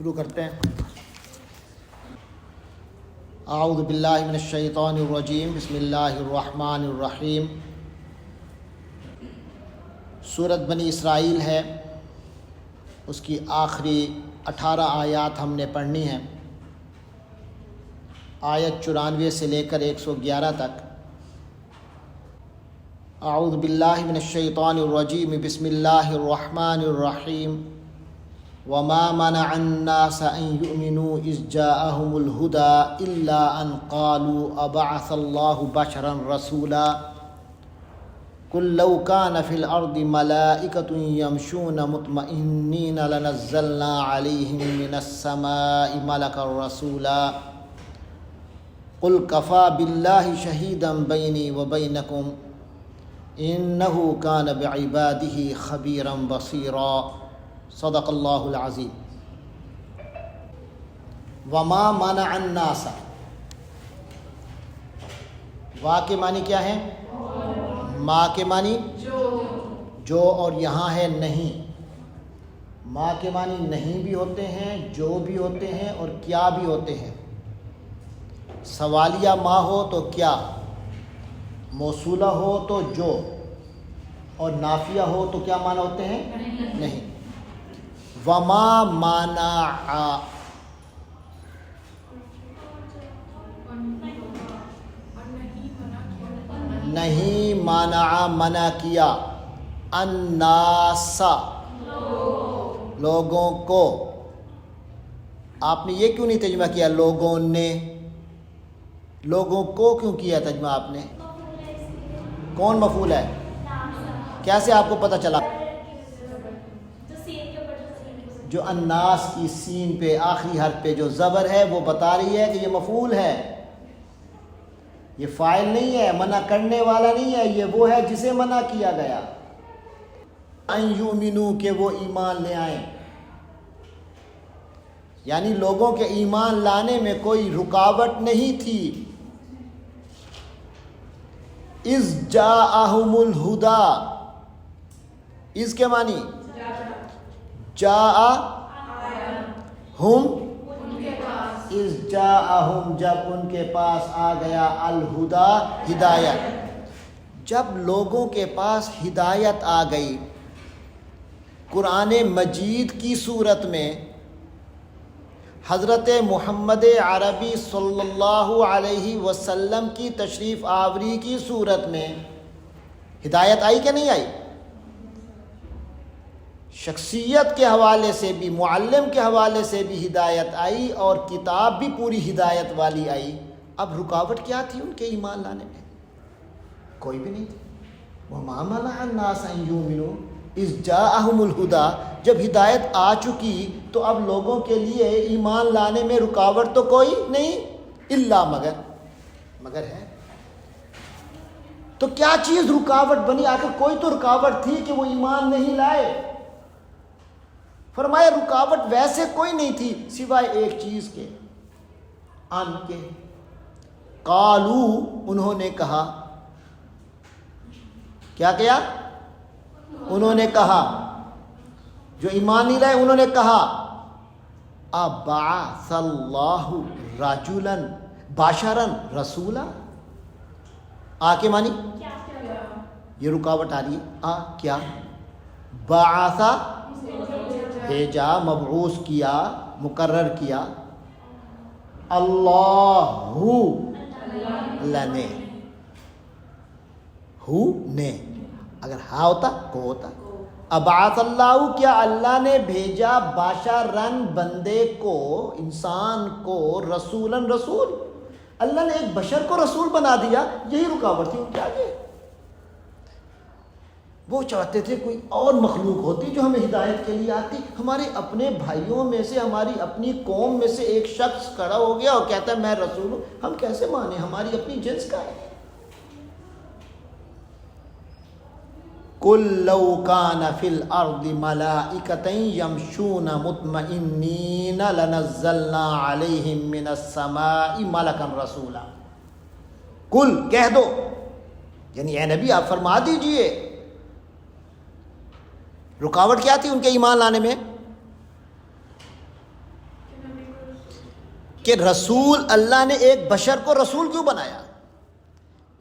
شروع کرتے ہیں۔ اعوذ باللہ من الشیطان الرجیم، بسم اللہ الرحمن الرحیم۔ سورۃ بنی اسرائیل ہے، اس کی آخری 18 آیات ہم نے پڑھنی ہیں، آیت 94 سے لے کر 111 تک۔ اعوذ باللہ من الشیطان الرجیم، بسم اللہ الرحمن الرحیم۔ وما منع الناس ان يؤمنوا اذ جاءهم الهدى الا ان قالوا ابعث الله بشرا رسولا قل لو كان في الارض ملائكة يمشون مطمئنين لنزلنا عليهم من السماء ملكا رسولا قل كفى بالله شهيدا بيني وبينكم انه كان بعباده خبيرا بصيرا۔ صدق اللہ العظیم۔ وما منع الناس، وا کے معنی کیا ہے؟ ما کے معنی جو، اور یہاں ہے نہیں۔ ما کے معنی نہیں بھی ہوتے ہیں، جو بھی ہوتے ہیں، اور کیا بھی ہوتے ہیں۔ سوالیہ ما ہو تو کیا، موصولہ ہو تو جو، اور نافیہ ہو تو کیا معنی ہوتے ہیں؟ نہیں۔ وما منع، نہیں منع، منع کیا، الناس، لوگوں کو۔ آپ نے یہ کیوں نہیں ترجمہ کیا لوگوں نے؟ لوگوں کو کیوں کیا ترجمہ آپ نے؟ کون مفعول ہے؟ کیسے آپ کو پتہ چلا؟ جو الناس کی سین پہ آخری حرف پہ جو زبر ہے وہ بتا رہی ہے کہ یہ مفعول ہے، یہ فاعل نہیں ہے، منع کرنے والا نہیں ہے، یہ وہ ہے جسے منع کیا گیا۔ ان یؤمنو، کہ وہ ایمان لے آئیں، یعنی لوگوں کے ایمان لانے میں کوئی رکاوٹ نہیں تھی۔ اذ جاءہم الہدی، اس کے معنی جاءہم، اذ جاءہم، جب ان کے پاس آ گیا، الہدی، ہدایت، جب لوگوں کے پاس ہدایت آ گئی۔ قرآن مجید کی صورت میں حضرت محمد عربی صلی اللہ علیہ وسلم کی تشریف آوری کی صورت میں ہدایت آئی کہ نہیں آئی؟ شخصیت کے حوالے سے بھی، معلم کے حوالے سے بھی ہدایت آئی، اور کتاب بھی پوری ہدایت والی آئی۔ اب رکاوٹ کیا تھی ان کے ایمان لانے میں؟ کوئی بھی نہیں تھی۔ وَمَا مَنَعَ النَّاسَ أَن يُؤْمِنُوا إِذْ جَاءَهُمُ الْهُدَى، جب ہدایت آ چکی تو اب لوگوں کے لیے ایمان لانے میں رکاوٹ تو کوئی نہیں، الا مگر ہے۔ تو کیا چیز رکاوٹ بنی؟ آخر کوئی تو رکاوٹ تھی کہ وہ ایمان نہیں لائے۔ فرمایا رکاوٹ ویسے کوئی نہیں تھی سوائے ایک چیز کے، ان کے، قالو، انہوں نے کہا، کیا کیا؟ انہوں نے کہا، جو ایمان نہیں لائے انہوں نے کہا، ابعث اللہ رجلا بشرا رسولا۔ آ کے معنی یہ رکاوٹ آ رہی ہے، کیا؟ بعث، بھیجا، مبعوث کیا، مقرر کیا، اللہ نے، نے، اگر ہاں ہوتا کو ہوتا۔ ابعث اللہ، کیا اللہ نے بھیجا، بشرن، بندے کو، انسان کو، رسولن، رسول، اللہ نے ایک بشر کو رسول بنا دیا، یہی رکاوٹ تھی ان کے آگے۔ وہ چاہتے تھے کوئی اور مخلوق ہوتی جو ہمیں ہدایت کے لیے آتی۔ ہمارے اپنے بھائیوں میں سے، ہماری اپنی قوم میں سے ایک شخص کھڑا ہو گیا اور کہتا ہے میں رسول ہوں، ہم کیسے مانیں؟ ہماری اپنی جنس کا ہے۔ قُل لَوْ كَانَ فِي الْأَرْضِ مَلَائِكَةٌ يَمْشُونَ مُطْمَئِنِّينَ لَنَزَّلْنَا عَلَيْهِم مِّنَ السَّمَاءِ مَلَكًا رَسُولًا۔ قُل، کہہ دو، یعنی اے نبی آپ فرما دیجئے، رکاوٹ کیا تھی ان کے ایمان لانے میں؟ کہ رسول اللہ نے ایک بشر کو رسول کیوں بنایا؟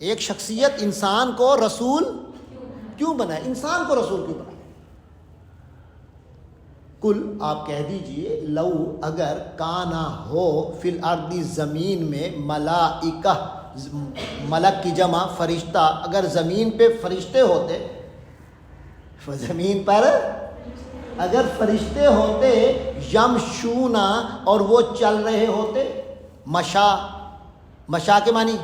ایک شخصیت انسان کو رسول کیوں بنایا؟ انسان کو رسول کیوں بنایا؟ کل آپ کہہ دیجئے لو اگر کانا ہو فی الارض زمین میں ملائکہ، ملک کی جمع فرشتہ، اگر زمین پہ فرشتے ہوتے، زمین پر اگر فرشتے ہوتے، یمشونا اور وہ چل رہے ہوتے، مشا کے معنی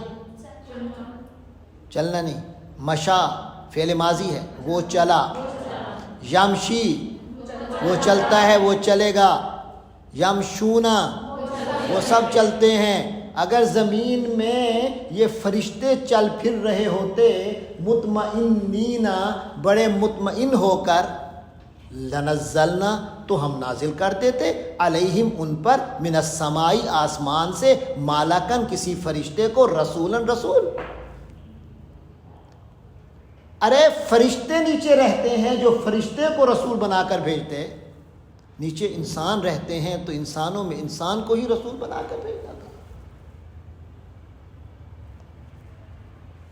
چلنا نہیں، مشا فعل ماضی ہے، وہ چلا، یمشی وہ چلتا ہے، وہ چلے گا، یمشونا وہ سب چلتے ہیں۔ اگر زمین میں یہ فرشتے چل پھر رہے ہوتے مطمئنین، بڑے مطمئن ہو کر، لنزلنا تو ہم نازل کر دیتے، علیہم ان پر، من السماء آسمان سے، مالکن کسی فرشتے کو، رسولن رسول۔ ارے فرشتے نیچے رہتے ہیں جو فرشتے کو رسول بنا کر بھیجتے، نیچے انسان رہتے ہیں تو انسانوں میں انسان کو ہی رسول بنا کر بھیجتا تھا۔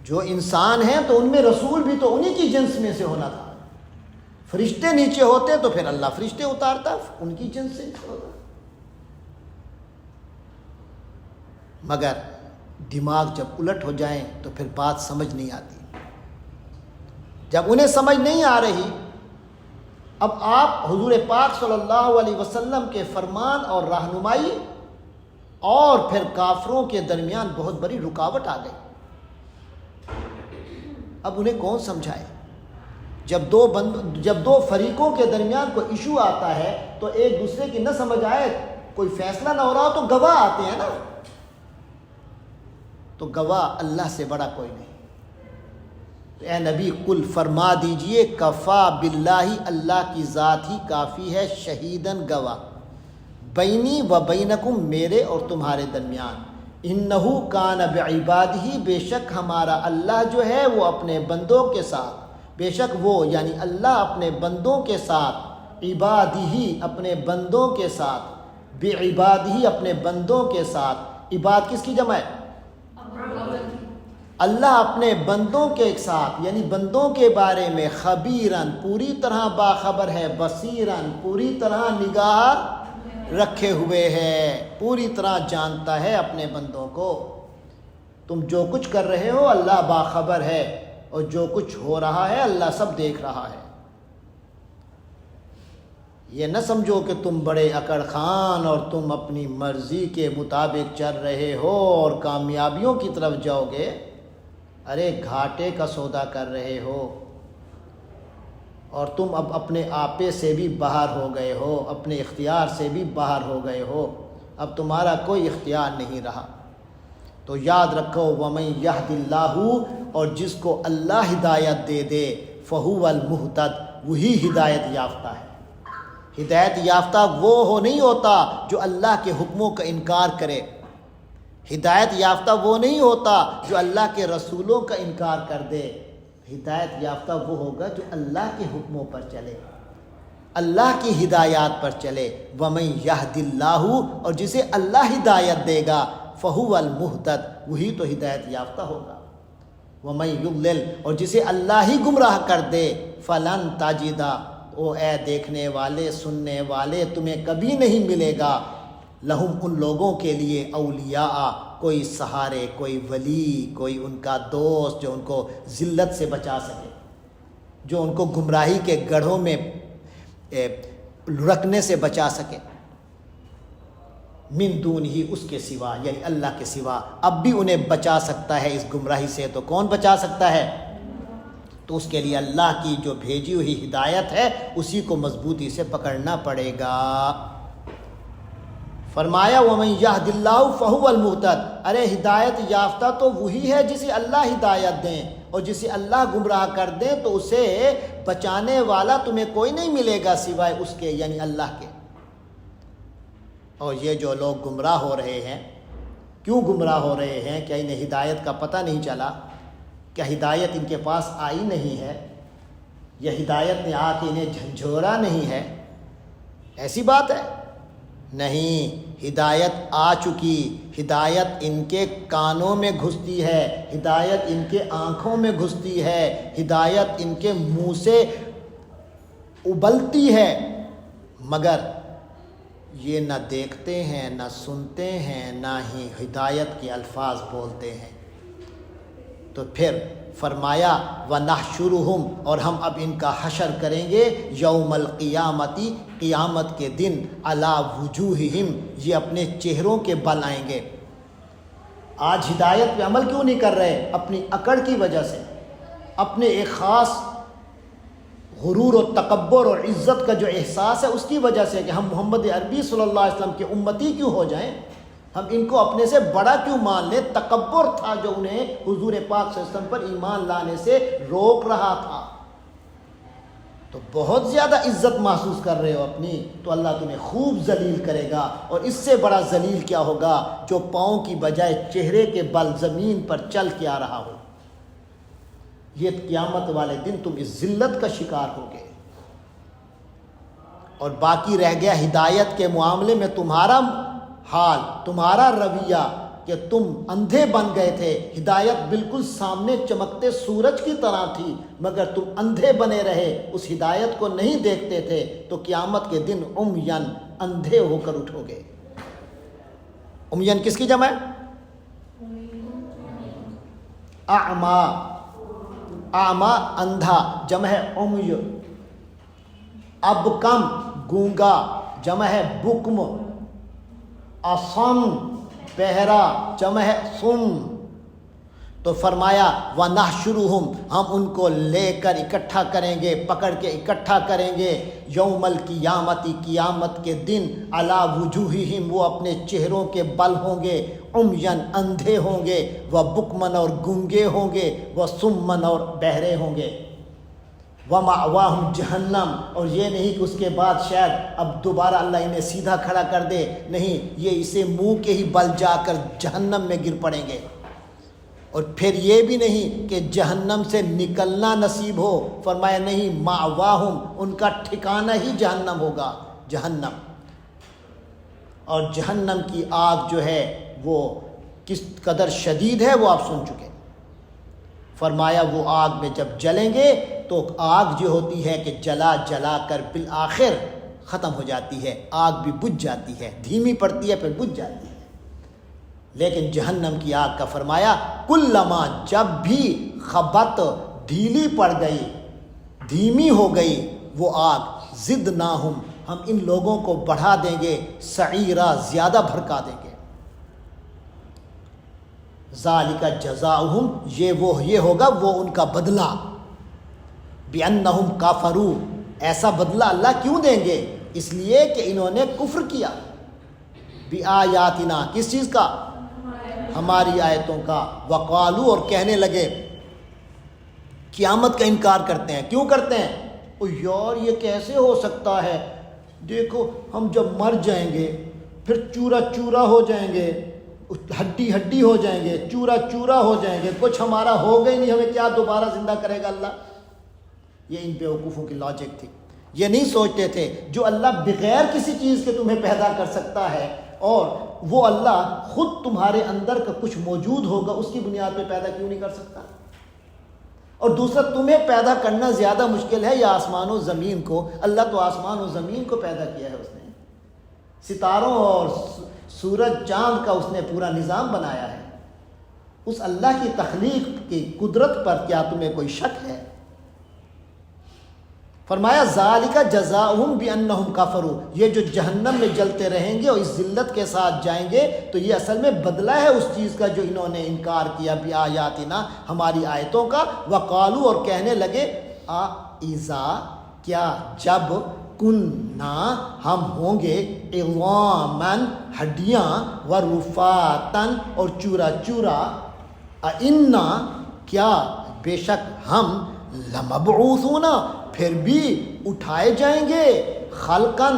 جو انسان ہیں تو ان میں رسول بھی تو انہی کی جنس میں سے ہونا تھا۔ فرشتے نیچے ہوتے تو پھر اللہ فرشتے اتارتا، ان کی جنس سے ہوتا۔ مگر دماغ جب الٹ ہو جائیں تو پھر بات سمجھ نہیں آتی۔ جب انہیں سمجھ نہیں آ رہی، اب آپ حضور پاک صلی اللہ علیہ وسلم کے فرمان اور رہنمائی اور پھر کافروں کے درمیان بہت بڑی رکاوٹ آ گئی۔ اب انہیں کون سمجھائے؟ جب دو فریقوں کے درمیان کوئی ایشو آتا ہے تو ایک دوسرے کی نہ سمجھ آئے، کوئی فیصلہ نہ ہو رہا تو گواہ آتے ہیں نا، تو گواہ اللہ سے بڑا کوئی نہیں۔ اے نبی قل فرما دیجئے، کفا باللہ اللہ کی ذات ہی کافی ہے، شہیدن گواہ، بینی و بینکم میرے اور تمہارے درمیان، انہو کان بعبادہ بے شک ہمارا اللہ جو ہے وہ اپنے بندوں کے ساتھ، بے شک وہ یعنی اللہ اپنے بندوں کے ساتھ، عبادہ اپنے بندوں کے ساتھ، بعبادہ اپنے بندوں کے ساتھ، عباد کس کی جمع ہے؟ اللہ اپنے بندوں کے ساتھ یعنی بندوں کے بارے میں، خبیرن پوری طرح باخبر ہے، بصیرن پوری طرح نگاہ رکھے ہوئے ہے، پوری طرح جانتا ہے اپنے بندوں کو۔ تم جو کچھ کر رہے ہو اللہ باخبر ہے، اور جو کچھ ہو رہا ہے اللہ سب دیکھ رہا ہے۔ یہ نہ سمجھو کہ تم بڑے اکڑ خان اور تم اپنی مرضی کے مطابق چل رہے ہو اور کامیابیوں کی طرف جاؤ گے۔ ارے گھاٹے کا سودا کر رہے ہو، اور تم اب اپنے آپے سے بھی باہر ہو گئے ہو، اپنے اختیار سے بھی باہر ہو گئے ہو، اب تمہارا کوئی اختیار نہیں رہا۔ تو یاد رکھو وَمَن يَهْدِ اللَّهُ، اور جس کو اللہ ہدایت دے دے، فَهُوَ الْمُهْتَدِ وہی ہدایت یافتہ ہے۔ ہدایت یافتہ وہ نہیں ہوتا جو اللہ کے حکموں کا انکار کرے، ہدایت یافتہ وہ نہیں ہوتا جو اللہ کے رسولوں کا انکار کر دے، ہدایت یافتہ وہ ہوگا جو اللہ کے حکموں پر چلے، اللہ کی ہدایات پر چلے۔ وَمَن يَهْدِ اللَّهُ، اور جسے اللہ ہدایت دے گا، فَهُوَ الْمُهْتَدِ وہی تو ہدایت یافتہ ہوگا۔ وَمَن يُضْلِلْ، اور جسے اللہ ہی گمراہ کر دے، فَلَن تَجِدَ، او اے دیکھنے والے سننے والے تمہیں کبھی نہیں ملے گا، لہم ان لوگوں کے لیے، اولیاء کوئی سہارے، کوئی ولی، کوئی ان کا دوست جو ان کو ذلت سے بچا سکے، جو ان کو گمراہی کے گڑھوں میں لڑکنے سے بچا سکے، من دون ہی اس کے سوا یعنی اللہ کے سوا۔ اب بھی انہیں بچا سکتا ہے اس گمراہی سے، تو کون بچا سکتا ہے؟ تو اس کے لیے اللہ کی جو بھیجی ہوئی ہدایت ہے اسی کو مضبوطی سے پکڑنا پڑے گا۔ فرمایا وَمَن يَهْدِ اللَّهُ فَهُوَ الْمُهْتَدِ، ارے ہدایت یافتہ تو وہی ہے جسے اللہ ہدایت دیں، اور جسے اللہ گمراہ کر دیں تو اسے بچانے والا تمہیں کوئی نہیں ملے گا سوائے اس کے یعنی اللہ کے۔ اور یہ جو لوگ گمراہ ہو رہے ہیں، کیوں گمراہ ہو رہے ہیں؟ کیا انہیں ہدایت کا پتہ نہیں چلا؟ کیا ہدایت ان کے پاس آئی نہیں ہے؟ یا ہدایت نے آ کے انہیں جھنجھوڑا نہیں ہے؟ ایسی بات ہے نہیں، ہدایت آ چکی، ہدایت ان کے کانوں میں گھستی ہے، ہدایت ان کے آنکھوں میں گھستی ہے، ہدایت ان کے منہ سے ابلتی ہے، مگر یہ نہ دیکھتے ہیں، نہ سنتے ہیں، نہ ہی ہدایت کے الفاظ بولتے ہیں۔ تو پھر فرمایا وَنَحْشُرُهُمْ، اور ہم اب ان کا حشر کریں گے یوم القیامتی، قیامت کے دن، عَلَىٰ وُجُوهِهِمْ، یہ اپنے چہروں کے بل آئیں گے۔ آج ہدایت پہ عمل کیوں نہیں کر رہے؟ اپنی اکڑ کی وجہ سے، اپنے ایک خاص غرور و تکبر اور عزت کا جو احساس ہے اس کی وجہ سے کہ ہم محمد عربی صلی اللہ علیہ وسلم کے امتی کیوں ہو جائیں، ہم ان کو اپنے سے بڑا کیوں مان لیں۔ تکبر تھا جو انہیں حضور پاک صلی اللہ علیہ وسلم پر ایمان لانے سے روک رہا تھا۔ تو بہت زیادہ عزت محسوس کر رہے ہو اپنی، تو اللہ تمہیں خوب ذلیل کرے گا، اور اس سے بڑا ذلیل کیا ہوگا جو پاؤں کی بجائے چہرے کے بل زمین پر چل کے آ رہا ہو۔ یہ قیامت والے دن تم اس ذلت کا شکار ہوگے۔ اور باقی رہ گیا ہدایت کے معاملے میں تمہارا حال، تمہارا رویہ، کہ تم اندھے بن گئے تھے، ہدایت بالکل سامنے چمکتے سورج کی طرح تھی، مگر تم اندھے بنے رہے، اس ہدایت کو نہیں دیکھتے تھے، تو قیامت کے دن عمین، اندھے ہو کر اٹھو گے۔ عمین کس کی جمع ہے؟ اعما، اعما اندھا، جمع ہے عمی۔ ابکم گونگا، جمع ہے بکم۔ اصم بہرا، جمع ہے صم۔ تو فرمایا وَنَحْشُرُهُمْ، ہم ان کو لے کر اکٹھا کریں گے، پکڑ کے اکٹھا کریں گے یوم القیامتی، قیامت کے دن، عَلَىٰ وُجُوهِهِمْ، وہ اپنے چہروں کے بل ہوں گے، عمین، اندھے ہوں گے، وَبُکْمًا، اور گونگے ہوں گے، وَصُمًّا، اور بہرے ہوں گے، وَمَأْوَاهُمْ جہنم، اور یہ نہیں کہ اس کے بعد شاید اب دوبارہ اللہ انہیں سیدھا کھڑا کر دے، نہیں، یہ اسے منہ کے ہی بل جا کر جہنم میں گر پڑیں گے۔ اور پھر یہ بھی نہیں کہ جہنم سے نکلنا نصیب ہو، فرمایا نہیں، مأواہم، ان کا ٹھکانہ ہی جہنم ہوگا، جہنم۔ اور جہنم کی آگ جو ہے وہ کس قدر شدید ہے وہ آپ سن چکے۔ فرمایا وہ آگ میں جب جلیں گے تو آگ جو ہوتی ہے کہ جلا جلا کر بالآخر ختم ہو جاتی ہے، آگ بھی بجھ جاتی ہے، دھیمی پڑتی ہے پھر بجھ جاتی ہے۔ لیکن جہنم کی آگ کا فرمایا کلما، جب بھی خبت، ڈھیلی پڑ گئی، دھیمی ہو گئی وہ آگ، زدناہم، ہم ان لوگوں کو بڑھا دیں گے، سعیرا، زیادہ بھڑکا دیں گے۔ ذالک جزاؤہم، یہ ہوگا وہ ان کا بدلہ، بِأَنَّهُمْ كَفَرُوا، ایسا بدلہ اللہ کیوں دیں گے؟ اس لیے کہ انہوں نے کفر کیا، بِآیاتنا، کس چیز کا؟ ہماری آیتوں کا، وقالو، اور کہنے لگے، قیامت کا انکار کرتے ہیں۔ کیوں کرتے ہیں؟ او یار یہ کیسے ہو سکتا ہے، دیکھو ہم جب مر جائیں گے پھر چورا چورا ہو جائیں گے، ہڈی ہڈی ہو جائیں گے، چورا چورا ہو جائیں گے، کچھ ہمارا ہوگا ہی نہیں، ہمیں کیا دوبارہ زندہ کرے گا اللہ؟ یہ ان بیوقوفوں کی لاجک تھی۔ یہ نہیں سوچتے تھے جو اللہ بغیر کسی چیز کے تمہیں پیدا کر سکتا ہے، اور وہ اللہ خود تمہارے اندر کا کچھ موجود ہوگا، اس کی بنیاد پہ پیدا کیوں نہیں کر سکتا؟ اور دوسرا، تمہیں پیدا کرنا زیادہ مشکل ہے یا آسمان و زمین کو؟ اللہ تو آسمان و زمین کو پیدا کیا ہے، اس نے ستاروں اور سورج چاند کا اس نے پورا نظام بنایا ہے۔ اس اللہ کی تخلیق کی قدرت پر کیا تمہیں کوئی شک ہے؟ فرمایا ذالک جزاؤہم بانہم کفروا، یہ جو جہنم میں جلتے رہیں گے اور اس ذلت کے ساتھ جائیں گے، تو یہ اصل میں بدلہ ہے اس چیز کا جو انہوں نے انکار کیا، بآیاتنا، ہماری آیتوں کا، وقالو، اور کہنے لگے، اذا، کیا، جب، کننا، ہم ہوں گے، عظاماً، ہڈیاں، ورفاتاً، اور چورا چورا، انا، کیا، بے شک ہم، لمبعوثون، پھر بھی اٹھائے جائیں گے، خلقاً،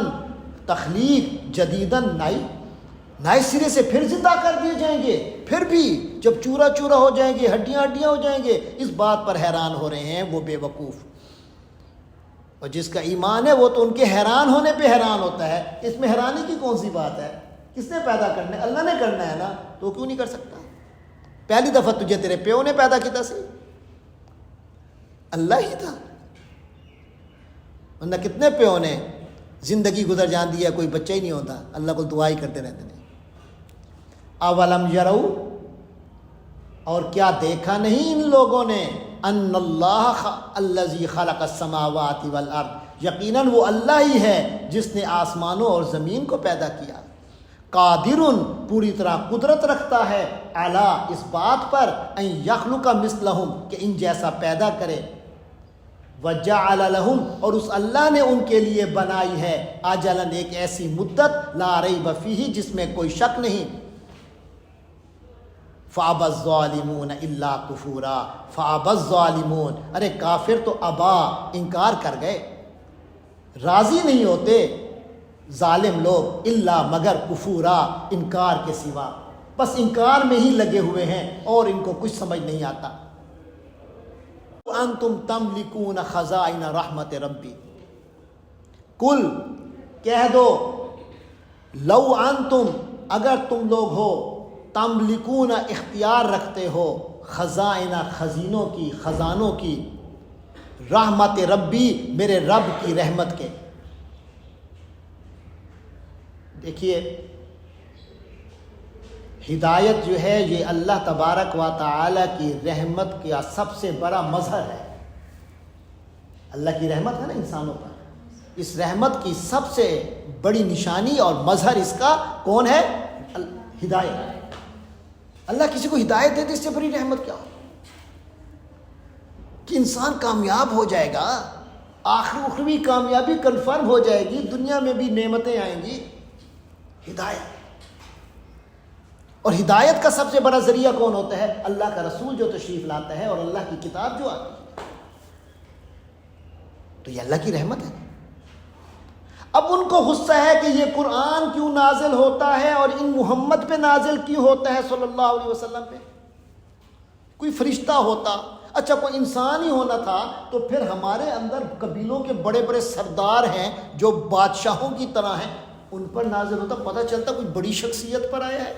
تخلیق، جدیداً، نئے سرے سے پھر زندہ کر دیے جائیں گے، پھر بھی جب چورا چورا ہو جائیں گے، ہڈیاں ہڈیاں ہو جائیں گے، اس بات پر حیران ہو رہے ہیں وہ بے وقوف۔ اور جس کا ایمان ہے وہ تو ان کے حیران ہونے پہ حیران ہوتا ہے. اس میں حیرانی کی کون سی بات ہے؟ کس نے پیدا کرنا ہے؟ اللہ نے کرنا ہے نا, تو کیوں نہیں کر سکتا؟ پہلی دفعہ تجھے تیرے پیو نے پیدا کیا سی, اللہ ہی تھا. ورنہ کتنے پیو نے زندگی گزر جان دی ہے, کوئی بچہ ہی نہیں ہوتا, اللہ کو دعا ہی کرتے رہتے ہیں. اولم یرو, اور کیا دیکھا نہیں ان لوگوں نے, ان اللہ الذی خلق السماوات والارض, یقیناً وہ اللہ ہی ہے جس نے آسمانوں اور زمین کو پیدا کیا. قادر, پوری طرح قدرت رکھتا ہے, اعلیٰ اس بات پر, ان یخلق مثلہم, کہ ان جیسا پیدا کرے. وجعل لہم, اور اس اللہ نے ان کے لیے بنائی ہے, اجلاً, ایک ایسی مدت, لا ریب فیہ, جس میں کوئی شک نہیں. فَأَبَى الظَّالِمُونَ إِلَّا كُفُورًا, فَأَبَى الظَّالِمُونَ, ارے کافر تو ابا, انکار کر گئے, راضی نہیں ہوتے ظالم لوگ, الا مگر, کفورا, انکار کے سوا, بس انکار میں ہی لگے ہوئے ہیں اور ان کو کچھ سمجھ نہیں آتا. انتم تملکون خزائن رحمت ربی, کل کہہ دو, لو انتم, اگر تم لوگ ہو, تملکون, اختیار رکھتے ہو, خزائن, خزینوں کی, خزانوں کی, رحمت ربی, میرے رب کی رحمت کے. دیکھیے ہدایت جو ہے یہ اللہ تبارک و تعالی کی رحمت کا سب سے بڑا مظہر ہے. اللہ کی رحمت ہے نا انسانوں پر, اس رحمت کی سب سے بڑی نشانی اور مظہر اس کا کون ہے؟ ہدایت. اللہ کسی کو ہدایت دے دے, اس سے بڑی رحمت کیا ہو, کہ انسان کامیاب ہو جائے گا, اخروی کامیابی کنفرم ہو جائے گی, دنیا میں بھی نعمتیں آئیں گی. ہدایت, اور ہدایت کا سب سے بڑا ذریعہ کون ہوتا ہے؟ اللہ کا رسول جو تشریف لاتا ہے اور اللہ کی کتاب جو آتی ہے. تو یہ اللہ کی رحمت ہے. اب ان کو غصہ ہے کہ یہ قرآن کیوں نازل ہوتا ہے اور ان محمد پہ نازل کیوں ہوتا ہے صلی اللہ علیہ وسلم پہ. کوئی فرشتہ ہوتا, اچھا کوئی انسان ہی ہونا تھا, تو پھر ہمارے اندر قبیلوں کے بڑے بڑے سردار ہیں جو بادشاہوں کی طرح ہیں, ان پر نازل ہوتا, پتہ چلتا کوئی بڑی شخصیت پر آیا ہے.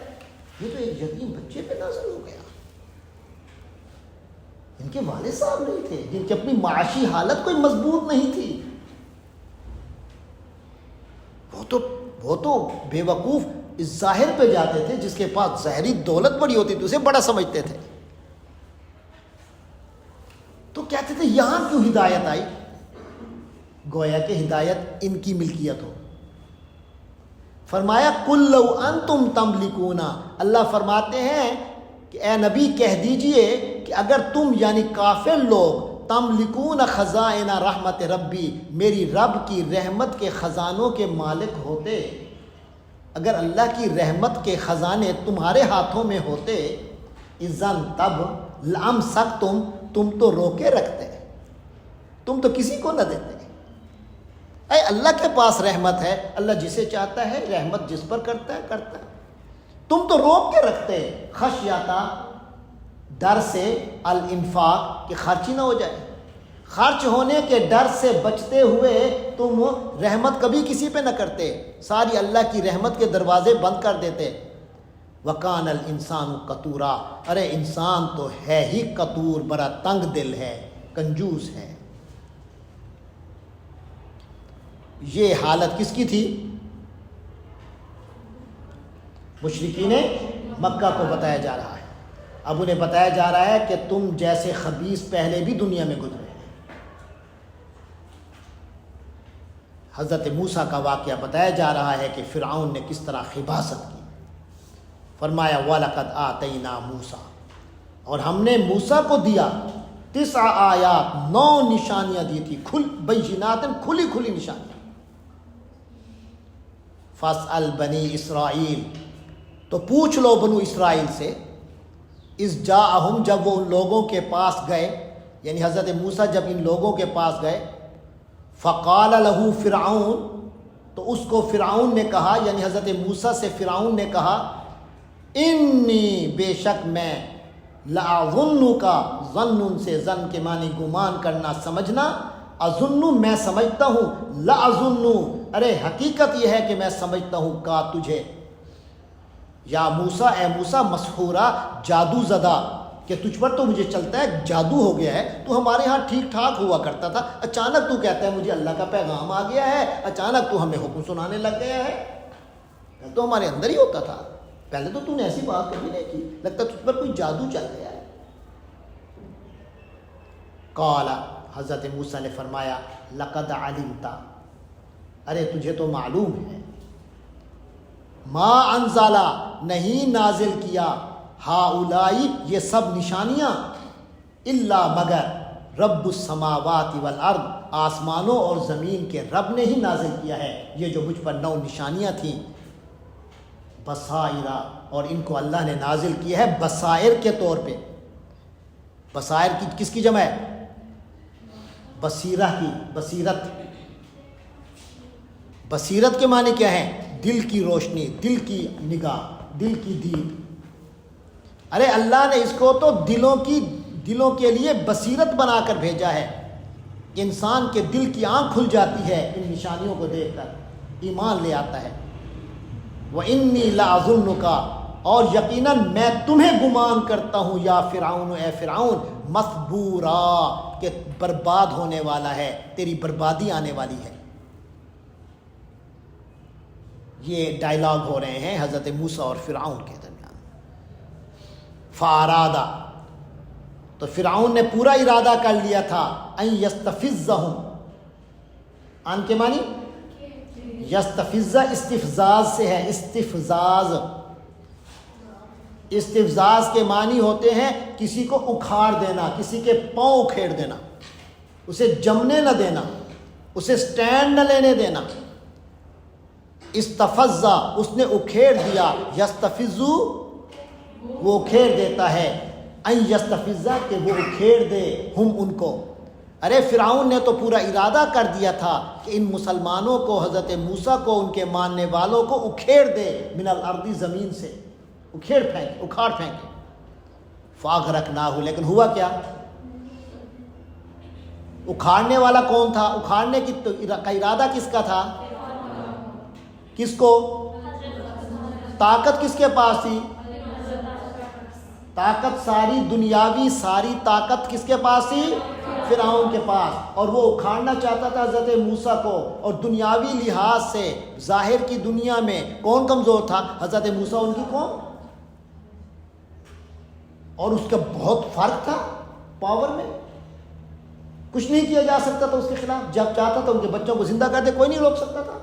یہ تو ایک یتیم بچے پہ نازل ہو گیا. ان کے والد صاحب نہیں تھے, جن کی اپنی معاشی حالت کوئی مضبوط نہیں تھی, وہ تو بے وقوف اس ظاہر پہ جاتے تھے, جس کے پاس ظاہری دولت بڑی ہوتی تھی اسے بڑا سمجھتے تھے. تو کہتے تھے یہاں کیوں ہدایت آئی؟ گویا کہ ہدایت ان کی ملکیت ہو. فرمایا قُلْ لَوْ أَنْتُمْ تَمْلِكُونَ, اللہ فرماتے ہیں کہ اے نبی کہہ دیجئے کہ اگر تم یعنی کافر لوگ, تملکون خزائن رحمت ربی, میری رب کی رحمت کے خزانوں کے مالک ہوتے, اگر اللہ کی رحمت کے خزانے تمہارے ہاتھوں میں ہوتے, اذن تب, لَأَمْسَكْتُمْ, تم تو روکے رکھتے, تم تو کسی کو نہ دیتے. اے اللہ کے پاس رحمت ہے, اللہ جسے چاہتا ہے رحمت جس پر کرتا ہے کرتا ہے, تم تو روک کے رکھتے. خشیتا, ڈر سے, الانفاق, کہ خرچ ہی نہ ہو جائے, خرچ ہونے کے ڈر سے بچتے ہوئے تم رحمت کبھی کسی پہ نہ کرتے, ساری اللہ کی رحمت کے دروازے بند کر دیتے. وَقَانَ الْإِنسَانُ قَتُورًا, ارے انسان تو ہے ہی قطور, بڑا تنگ دل ہے, کنجوس ہے. یہ حالت کس کی تھی؟ مشرکین مکہ کو بتایا جا رہا ہے. اب انہیں بتایا جا رہا ہے کہ تم جیسے خبیث پہلے بھی دنیا میں گزرے ہیں. حضرت موسیٰ کا واقعہ بتایا جا رہا ہے کہ فرعون نے کس طرح خباثت کی. فرمایا وَلَقَدْ آتَيْنَا مُوسَىٰ, اور ہم نے موسیٰ کو دیا 9 آیات, 9 نشانیاں دی تھی, بینات, کھلی کھلی نشانیاں. فَاسْأَلْ بَنِي اسرائیل, تو پوچھ لو بنو اسرائیل سے, اِذْ جَاءَهُمْ, جب وہ ان لوگوں کے پاس گئے, یعنی حضرت موسیٰ جب ان لوگوں کے پاس گئے. فَقَالَ لَهُ فِرْعَوْنُ, تو اس کو فرعون نے کہا, یعنی حضرت موسیٰ سے فرعون نے کہا, انی, بے شک میں, لَأَظُنُّكَ, ظن سے ظن کے معنی گمان کرنا سمجھنا, اظن میں سمجھتا ہوں، لا اظن ارے حقیقت یہ ہے کہ میں سمجھتا ہوں کا تجھے، یا موسیٰ اے موسیٰ مسحورا جادو زدہ، کہ تجھ پر تو مجھے چلتا ہے جادو ہو گیا ہے، تو ہمارے ہاں ٹھیک ٹھاک ہوا کرتا تھا، اچانک تو کہتا ہے مجھے اللہ کا پیغام آ گیا ہے، اچانک تو ہمیں حکم سنانے لگ گیا ہے، پہلے تو ہمارے اندر ہی ہوتا تھا، پہلے تو نے ایسی بات کبھی نہیں کی، لگتا تجھ پر کوئی جادو چل گیا ہے۔ قال حضرت موسیٰ نے فرمایا لقد علمت ارے تجھے تو معلوم ہے، ما انزلا نہیں نازل کیا، ہاؤلائی یہ سب نشانیاں، الا مگر رب السماوات والارض آسمانوں اور زمین کے رب نے ہی نازل کیا ہے، یہ جو مجھ پر 9 نشانیاں تھیں، بصائر اور ان کو اللہ نے نازل کیا ہے بصائر کے طور پہ۔ بصائر کی کس کی جمع ہے؟ بصیرہ کی، بصیرت۔ بصیرت کے معنی کیا ہے؟ دل کی روشنی، دل کی نگاہ، دل کی دید۔ ارے اللہ نے اس کو تو دلوں کے لیے بصیرت بنا کر بھیجا ہے، انسان کے دل کی آنکھ کھل جاتی ہے ان نشانیوں کو دیکھ کر، ایمان لے آتا ہے۔ وَإِنِّي لَأَظُنُّكَ اور یقیناً میں تمہیں گمان کرتا ہوں یا فرعون اے فرعون مسبورا کہ برباد ہونے والا ہے، تیری بربادی آنے والی ہے۔ یہ ڈائلاگ ہو رہے ہیں حضرت موسیٰ اور فرعون کے درمیان۔ فَأَرَادَ تو فرعون نے پورا ارادہ کر لیا تھا، ان یستفزہم، ان کے معنی یستفز استفزاز سے ہے، استفزاز۔ استفزاز کے معنی ہوتے ہیں کسی کو اکھاڑ دینا، کسی کے پاؤں اکھیڑ دینا، اسے جمنے نہ دینا، اسے سٹینڈ نہ لینے دینا۔ استفزا اس نے اکھیڑ دیا، یستفزو وہ اکھیڑ دیتا ہے، ان یستفزا کہ وہ اکھیڑ دے ہم ان کو۔ ارے فرعون نے تو پورا ارادہ کر دیا تھا کہ ان مسلمانوں کو، حضرت موسیٰ کو، ان کے ماننے والوں کو اکھیڑ دے، من الارض زمین سے اکھاڑ پھینکے۔ فاغرقناہ لیکن ہوا کیا؟ اکھاڑنے والا کون تھا؟ اکھاڑنے کا ارادہ کس کا تھا؟ کس کو؟ طاقت کس کے پاس تھی؟ طاقت ساری دنیاوی ساری طاقت کس کے پاس تھی؟ فرعون کے پاس، اور وہ اکھاڑنا چاہتا تھا حضرت موسیٰ کو، اور دنیاوی لحاظ سے ظاہر کی دنیا میں کون کمزور تھا؟ حضرت موسیٰ، ان کی قوم، اور اس کا بہت فرق تھا پاور میں، کچھ نہیں کیا جا سکتا تھا اس کے خلاف۔ جب چاہتا تھا ان کے بچوں کو زندہ کر دے، کوئی نہیں روک سکتا تھا،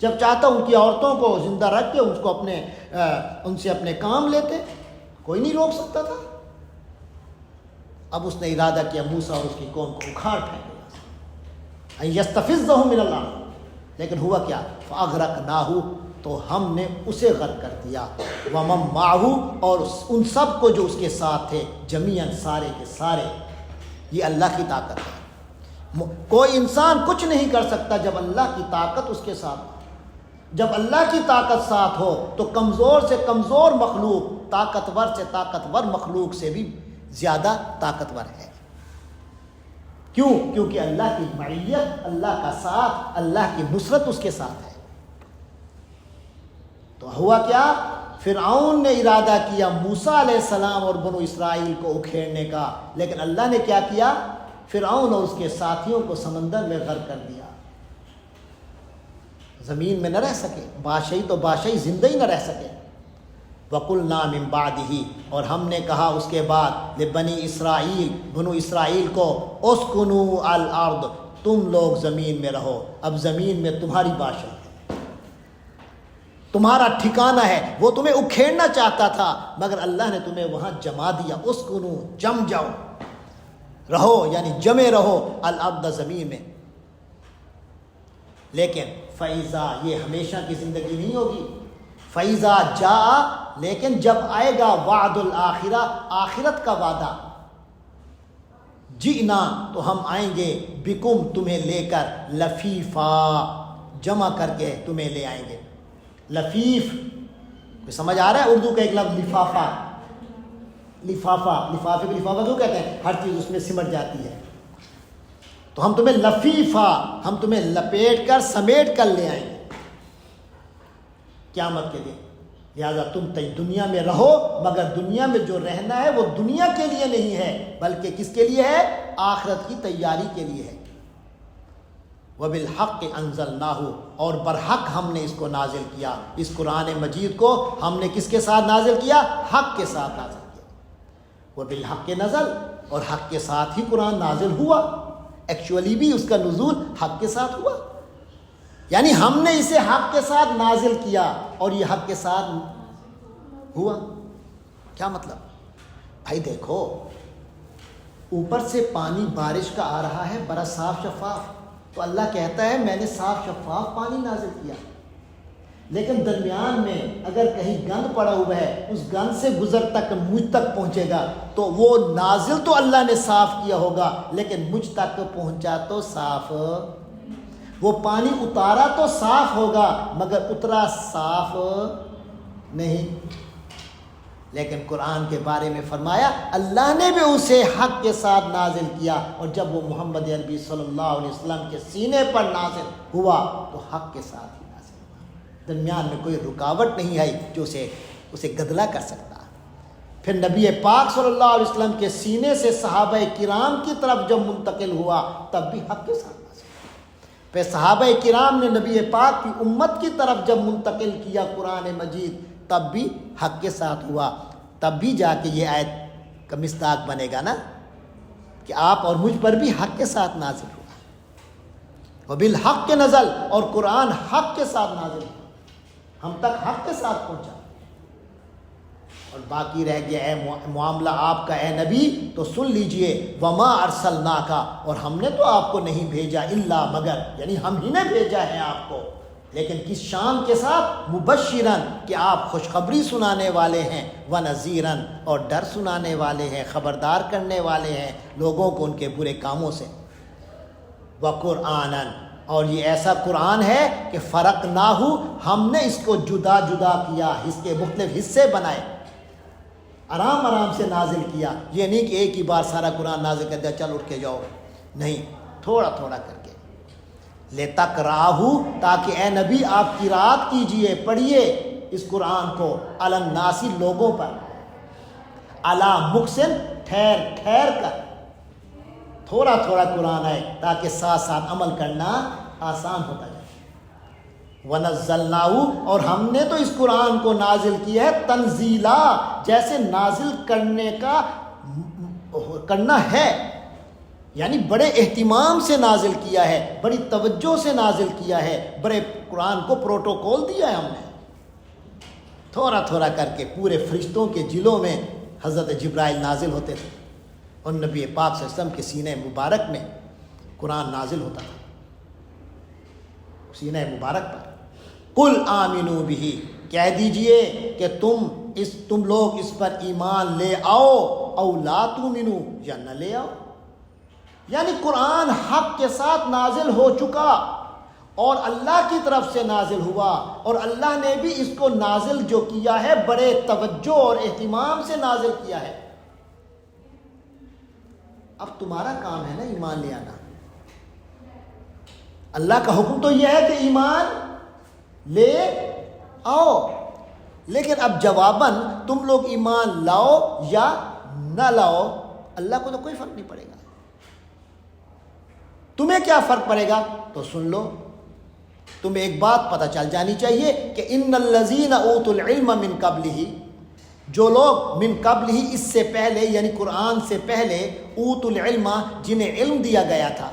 جب چاہتا ان کی عورتوں کو زندہ رکھ کے ان سے اپنے کام لیتے، کوئی نہیں روک سکتا تھا۔ اب اس نے ارادہ کیا موسیٰ اور اس کی قوم کو اکھاڑ پھینکے، یستفزہم من الارض، لیکن ہوا کیا؟ فاغرقناہ تو ہم نے اسے غرق کر دیا، ومن معہ اور ان سب کو جو اس کے ساتھ تھے، جمیعاً سارے کے سارے۔ یہ اللہ کی طاقت ہے، کوئی انسان کچھ نہیں کر سکتا جب اللہ کی طاقت اس کے ساتھ ہو۔ جب اللہ کی طاقت ساتھ ہو تو کمزور سے کمزور مخلوق طاقتور سے طاقتور مخلوق سے بھی زیادہ طاقتور ہے۔ کیوں؟ کیونکہ اللہ کی معیت، اللہ کا ساتھ، اللہ کی نصرت اس کے ساتھ ہے۔ تو ہوا کیا؟ فرعون نے ارادہ کیا موسیٰ علیہ السلام اور بنو اسرائیل کو اکھیڑنے کا، لیکن اللہ نے کیا کیا؟ فرعون اور اس کے ساتھیوں کو سمندر میں غرق کر دیا، زمین میں نہ رہ سکے، بادشاہی تو بادشاہی زندہ ہی نہ رہ سکے۔ وَقُلْنَا مِن بَعْدِهِ اور ہم نے کہا اس کے بعد لبنی اسرائیل، بنو اسرائیل کو، اسکنوا الارض تم لوگ زمین میں رہو، اب زمین میں تمہاری بادشاہی ہے، تمہارا ٹھکانہ ہے۔ وہ تمہیں اکھیڑنا چاہتا تھا مگر اللہ نے تمہیں وہاں جما دیا، اسکنو جم جاؤ، رہو یعنی جمے رہو، الارض زمین میں۔ لیکن فَإِذَا یہ ہمیشہ کی زندگی نہیں ہوگی، فَإِذَا جَاءَ لیکن جب آئے گا وعد الآخرہ، آخرت کا وعدہ، جئنا تو ہم آئیں گے، بکم تمہیں لے کر، لفیفا جمع کر کے تمہیں لے آئیں گے۔ لفیف کوئی سمجھ آ رہا ہے؟ اردو کا ایک لفظ لفافہ، لفافہ، لفافے کو لفافہ کیوں کہتے ہیں؟ ہر چیز اس میں سمٹ جاتی ہے۔ تو ہم تمہیں لفیفا، ہم تمہیں لپیٹ کر سمیٹ کر لے آئیں گے قیامت کے دن۔ لہٰذا تم دنیا میں رہو، مگر دنیا میں جو رہنا ہے وہ دنیا کے لیے نہیں ہے، بلکہ کس کے لیے ہے؟ آخرت کی تیاری کے لیے ہے۔ وَبِالْحَقِّ أَنزَلْنَاهُ، اور برحق ہم نے اس کو نازل کیا، اس قرآن مجید کو ہم نے کس کے ساتھ نازل کیا؟ حق کے ساتھ نازل کیا۔ وَبِالْحَقِّ نزل، اور حق کے ساتھ ہی قرآن نازل ہوا، ایکچولی بھی اس کا نزول حق کے ساتھ ہوا، یعنی ہم نے اسے حق کے ساتھ نازل کیا اور یہ حق کے ساتھ ہوا۔ کیا مطلب؟ بھائی دیکھو، اوپر سے پانی بارش کا آ رہا ہے بڑا صاف شفاف، تو اللہ کہتا ہے میں نے صاف شفاف پانی نازل کیا، لیکن درمیان میں اگر کہیں گند پڑا ہوا ہے، اس گند سے گزر تک مجھ تک پہنچے گا تو وہ نازل تو اللہ نے صاف کیا ہوگا، لیکن مجھ تک پہنچا تو صاف، وہ پانی اتارا تو صاف ہوگا مگر اترا صاف نہیں۔ لیکن قرآن کے بارے میں فرمایا اللہ نے بھی اسے حق کے ساتھ نازل کیا، اور جب وہ محمد عربی صلی اللہ علیہ وسلم کے سینے پر نازل ہوا تو حق کے ساتھ ہی نازل ہوا، درمیان میں کوئی رکاوٹ نہیں آئی جو اسے گدلا کر سکتا۔ پھر نبی پاک صلی اللہ علیہ وسلم کے سینے سے صحابہ کرام کی طرف جب منتقل ہوا تب بھی حق کے ساتھ نازل ہوا۔ پھر صحابہ کرام نے نبی پاک کی امت کی طرف جب منتقل کیا قرآن مجید تب بھی حق کے ساتھ ہوا، تب بھی جا کے یہ آیت کا مصداق بنے گا نا کہ آپ اور مجھ پر بھی حق کے ساتھ نازل ہوا۔ وبالحق نزل، اور قرآن حق کے ساتھ نازل ہوا، ہم تک حق کے ساتھ پہنچا، اور باقی رہ گیا ہے معاملہ آپ کا اے نبی، تو سن لیجئے وما ارسلناک، اور ہم نے تو آپ کو نہیں بھیجا الا مگر، یعنی ہم ہی نے بھیجا ہے آپ کو، لیکن کس شان کے ساتھ؟ مبشرن، کہ آپ خوشخبری سنانے والے ہیں، ونذیرن، اور ڈر سنانے والے ہیں، خبردار کرنے والے ہیں لوگوں کو ان کے برے کاموں سے، وقرآنن، اور یہ ایسا قرآن ہے کہ فرقناہ، ہم نے اس کو جدا جدا کیا، اس کے مختلف حصے بنائے، آرام آرام سے نازل کیا، یہ نہیں کہ ایک ہی بار سارا قرآن نازل کر دیا چل اٹھ کے جاؤ، نہیں، تھوڑا تھوڑا کر کے، لِتَقْرَأَهُ، تاکہ اے نبی آپ قرات کیجئے، پڑھیے اس قرآن کو، علی الناس، لوگوں پر، علی مکثن، ٹھہر ٹھہر کر، تھوڑا تھوڑا قرآن آئے تاکہ ساتھ ساتھ عمل کرنا آسان ہوتا جائے۔ وَنَزَّلْنَاهُ، اور ہم نے تو اس قرآن کو نازل کیا ہے تنزیلا، جیسے نازل کرنا ہے، یعنی بڑے اہتمام سے نازل کیا ہے، بڑی توجہ سے نازل کیا ہے، بڑے قرآن کو پروٹوکول دیا ہے ہم نے، تھوڑا تھوڑا کر کے پورے فرشتوں کے جلوں میں حضرت جبرائیل نازل ہوتے تھے، اور نبی پاک صلی اللہ علیہ وسلم کے سینہ مبارک میں قرآن نازل ہوتا تھا، سینہ مبارک پر۔ قل آمنوا بہ، کہہ دیجئے کہ تم لوگ اس پر ایمان لے آؤ، او لا تؤمنوا، یا نہ لے آؤ، یعنی قرآن حق کے ساتھ نازل ہو چکا اور اللہ کی طرف سے نازل ہوا، اور اللہ نے بھی اس کو نازل جو کیا ہے بڑے توجہ اور اہتمام سے نازل کیا ہے۔ اب تمہارا کام ہے نا ایمان لے آنا، اللہ کا حکم تو یہ ہے کہ ایمان لے آؤ، لیکن اب جواباً تم لوگ ایمان لاؤ یا نہ لاؤ، اللہ کو تو کوئی فرق نہیں پڑے گا، تمہیں کیا فرق پڑے گا؟ تو سن لو، تمہیں ایک بات پتہ چل جانی چاہیے کہ ان الذین اوتوا العلم من قبلہ، جو لوگ من قبلہ، اس سے پہلے یعنی قرآن سے پہلے، اوتوا العلم، جنہیں علم دیا گیا تھا،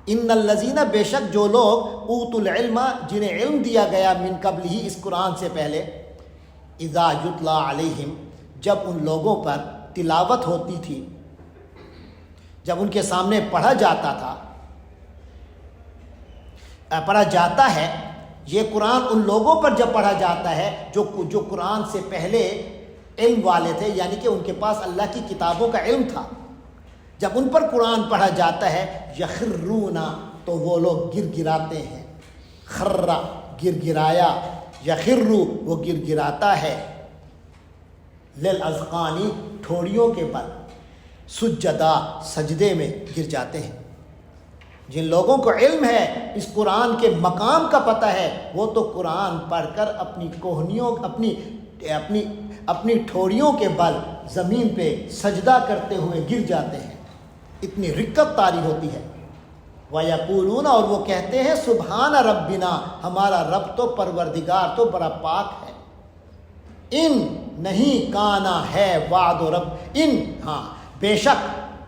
ان الذین، بے شک جو لوگ، اوتوا العلم، جنہیں علم دیا گیا، من قبلہ، اس قرآن سے پہلے، اذا یتلی علیہم، جب ان لوگوں پر تلاوت ہوتی تھی، جب ان کے سامنے پڑھا جاتا تھا، پڑھا جاتا ہے، یہ قرآن ان لوگوں پر جب پڑھا جاتا ہے جو قرآن سے پہلے علم والے تھے، یعنی کہ ان کے پاس اللہ کی کتابوں کا علم تھا، جب ان پر قرآن پڑھا جاتا ہے، یخرون، تو وہ لوگ گر گراتے ہیں، خرّ، گر گرایا، یخرّ، وہ گر گراتا ہے، للاذقان، ٹھوڑیوں کے بل، سجدا، سجدے میں گر جاتے ہیں، جن لوگوں کو علم ہے اس قرآن کے مقام کا پتہ ہے، وہ تو قرآن پڑھ کر اپنی کوہنیوں اپنی ٹھوڑیوں کے بل زمین پہ سجدہ کرتے ہوئے گر جاتے ہیں، اتنی رقت طاری ہوتی ہے۔ وَيَقُولُونَ، اور وہ کہتے ہیں سبحان ربنا، ہمارا رب تو پروردگار تو بڑا پاک ہے۔ ان نہیں کانا ہے وعد رب، بے شک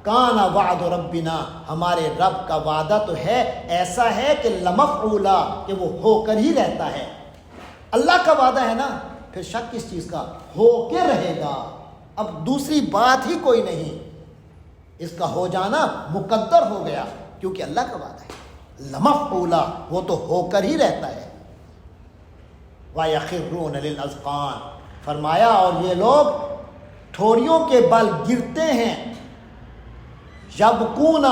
کانا وعد ربنا، ہمارے رب کا وعدہ تو ہے، ایسا ہے کہ لمفعولا، کہ وہ ہو کر ہی رہتا ہے۔ اللہ کا وعدہ ہے نا، پھر شک کس چیز کا؟ ہو کے رہے گا، اب دوسری بات ہی کوئی نہیں، اس کا ہو جانا مقدر ہو گیا کیونکہ اللہ کا وعدہ ہے۔ لمفعولا، وہ تو ہو کر ہی رہتا ہے۔ وَيَخِرُّونَ لِلْأَذْقَانِ، فرمایا اور یہ لوگ ٹھوڑیوں کے بل گرتے ہیں، یبکون،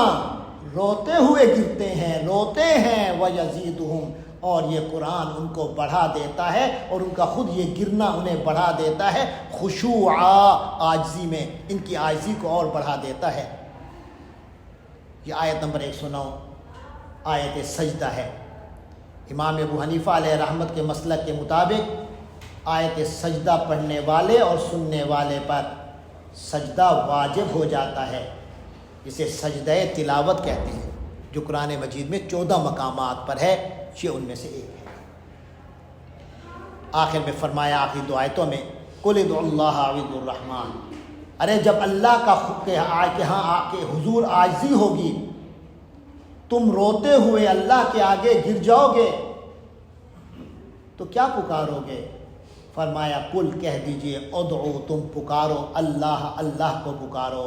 روتے ہوئے گرتے ہیں، روتے ہیں، وَيَزِيدُهُمْ، اور یہ قرآن ان کو بڑھا دیتا ہے، اور ان کا خود یہ گرنا انہیں بڑھا دیتا ہے، خشوعا، عاجزی میں، ان کی عاجزی کو اور بڑھا دیتا ہے۔ یہ آیت نمبر 109 آیت سجدہ ہے۔ امام ابو حنیفہ علیہ رحمت کے مسلک کے مطابق آیت سجدہ پڑھنے والے اور سننے والے پر سجدہ واجب ہو جاتا ہے، اسے سجدہ تلاوت کہتے ہیں، جو قرآن مجید میں 14 مقامات پر ہے، یہ ان میں سے ایک ہے۔ آخر میں فرمایا آخری دو آیتوں میں قُلِ ادْعُوا اللَّهَ أَوِ ادْعُوا الرَّحْمَٰنَ، ارے جب اللہ کا ہاں آ کے حضور عاجزی ہوگی، تم روتے ہوئے اللہ کے آگے گر جاؤ گے تو کیا پکارو گے؟ فرمایا قل، کہہ دیجئے، ادعو، تم پکارو، اللہ کو پکارو،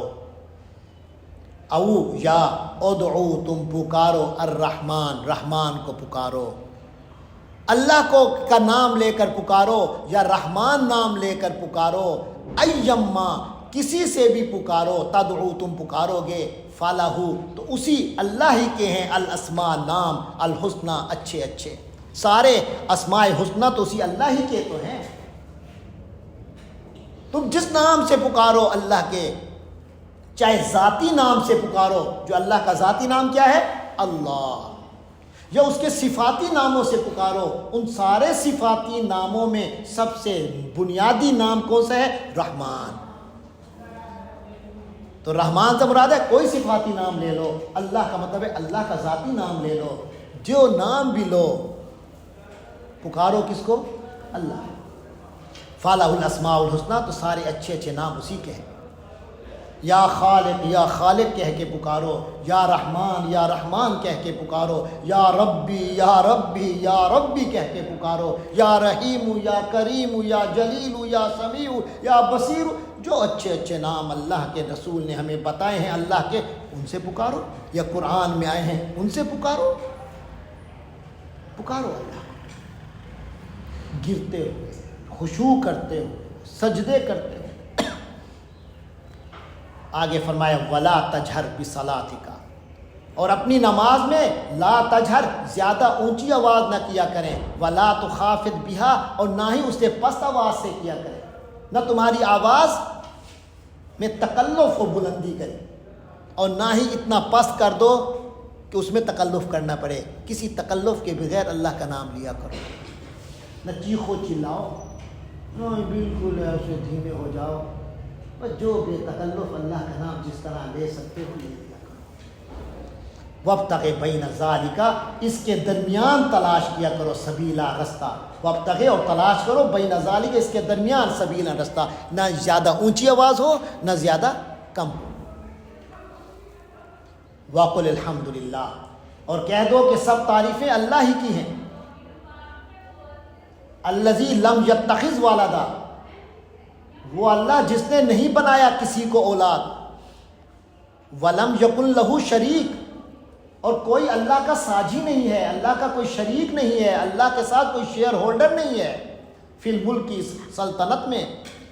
او یا ادعو، تم پکارو، الرحمن، رحمان کو پکارو، اللہ کا نام لے کر پکارو یا رحمان نام لے کر پکارو، ایما، کسی سے بھی پکارو، تدعو، تم پکارو گے، فالہ، تو اسی اللہ ہی کے ہیں، الاسماء، نام، الحسنى، اچھے اچھے، سارے اسماء حسنہ تو اسی اللہ ہی کے تو ہیں۔ تم جس نام سے پکارو اللہ کے، چاہے ذاتی نام سے پکارو، جو اللہ کا ذاتی نام کیا ہے؟ اللہ، یا اس کے صفاتی ناموں سے پکارو، ان سارے صفاتی ناموں میں سب سے بنیادی نام کون سا ہے؟ رحمان۔ تو رحمان سے مراد ہے کوئی صفاتی نام لے لو، اللہ کا مطلب ہے اللہ کا ذاتی نام لے لو، جو نام بھی لو، پکارو کس کو؟ اللہ۔ فالہ الاسماء الحسنہ، تو سارے اچھے اچھے نام اسی کے ہیں۔ یا خالق، یا خالق کہہ کے پکارو، یا رحمان، یا رحمان کہہ کے پکارو، یا ربی، یا ربی، یا ربی کہہ کے پکارو، یا رحیم، یا کریم، یا جلیل، یا سمیع، یا بصیر، جو اچھے اچھے نام اللہ کے رسول نے ہمیں بتائے ہیں اللہ کے، ان سے پکارو، یا قرآن میں آئے ہیں ان سے پکارو، پکارو اللہ کو، گرتے ہوئے، خشوع کرتے ہوئے، سجدے کرتے ہوئے۔ آگے فرمایا ولا تجہر بصلاتک، اور اپنی نماز میں لا تجہر، زیادہ اونچی آواز نہ کیا کریں، ولا تخافت بہا، اور نہ ہی اسے پست آواز سے کیا کریں، نہ تمہاری آواز میں تکلف و بلندی کرے، اور نہ ہی اتنا پست کر دو کہ اس میں تکلف کرنا پڑے، کسی تکلف کے بغیر اللہ کا نام لیا کرو، نہ چیخو چلاؤ، نہ بالکل ایسے دھیمے ہو جاؤ، بس جو بے تکلف اللہ کا نام جس طرح لے سکتے ہو لے لیا کرو۔ وابتغ بین ذالک، اس کے درمیان تلاش کیا کرو، سبیلا، رستہ، وابتغ، اور تلاش کرو، بین ذالک، اس کے درمیان، سبیلا، رستہ، نہ زیادہ اونچی آواز ہو نہ زیادہ کم ہو۔ وقل الحمدللہ، اور کہہ دو کہ سب تعریفیں اللہ ہی کی ہیں، الذی لم یتخذ ولدا، وہ اللہ جس نے نہیں بنایا کسی کو اولاد، ولم یکن لہ شریک، اور کوئی اللہ کا ساجی نہیں ہے، اللہ کا کوئی شریک نہیں ہے، اللہ کے ساتھ کوئی شیئر ہولڈر نہیں ہے، فی الملک کی سلطنت میں،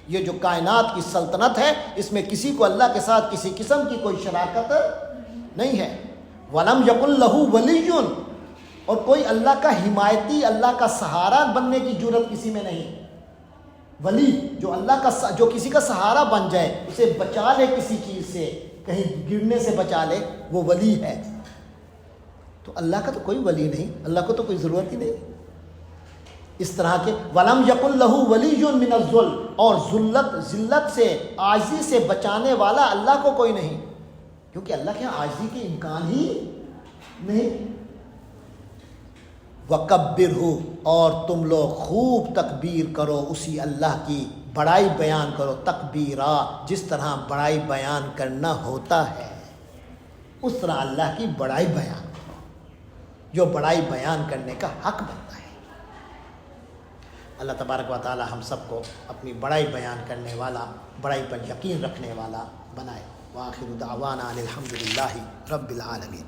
یہ جو کائنات کی سلطنت ہے اس میں کسی کو اللہ کے ساتھ کسی قسم کی کوئی شراکت نہیں ہے۔ ولم یکن لہ ولی، اور کوئی اللہ کا حمایتی، اللہ کا سہارا بننے کی جرت کسی میں نہیں۔ ولی جو اللہ کا، جو کسی کا سہارا بن جائے، اسے بچا لے کسی چیز سے، کہیں گرنے سے بچا لے، وہ ولی ہے۔ تو اللہ کا تو کوئی ولی نہیں، اللہ کو تو کوئی ضرورت ہی نہیں اس طرح کے۔ وَلَمْ يَكُنْ لَهُ وَلِيٌّ مِّنَ الذُّلِّ، اور ذلت سے، عاجزی سے بچانے والا اللہ کو کوئی نہیں، کیونکہ اللہ کے یہاں عاجزی کے امکان ہی نہیں۔ وَكَبِّرْهُ، اور تم لوگ خوب تکبیر کرو اسی اللہ کی، بڑائی بیان کرو تکبیرا، جس طرح بڑائی بیان کرنا ہوتا ہے اس طرح اللہ کی بڑائی بیان کرو، جو بڑائی بیان کرنے کا حق بنتا ہے۔ اللہ تبارک و تعالی ہم سب کو اپنی بڑائی بیان کرنے والا، بڑائی پر یقین رکھنے والا بنائے۔ وآخر دعوانا الحمدللہ رب العالمین۔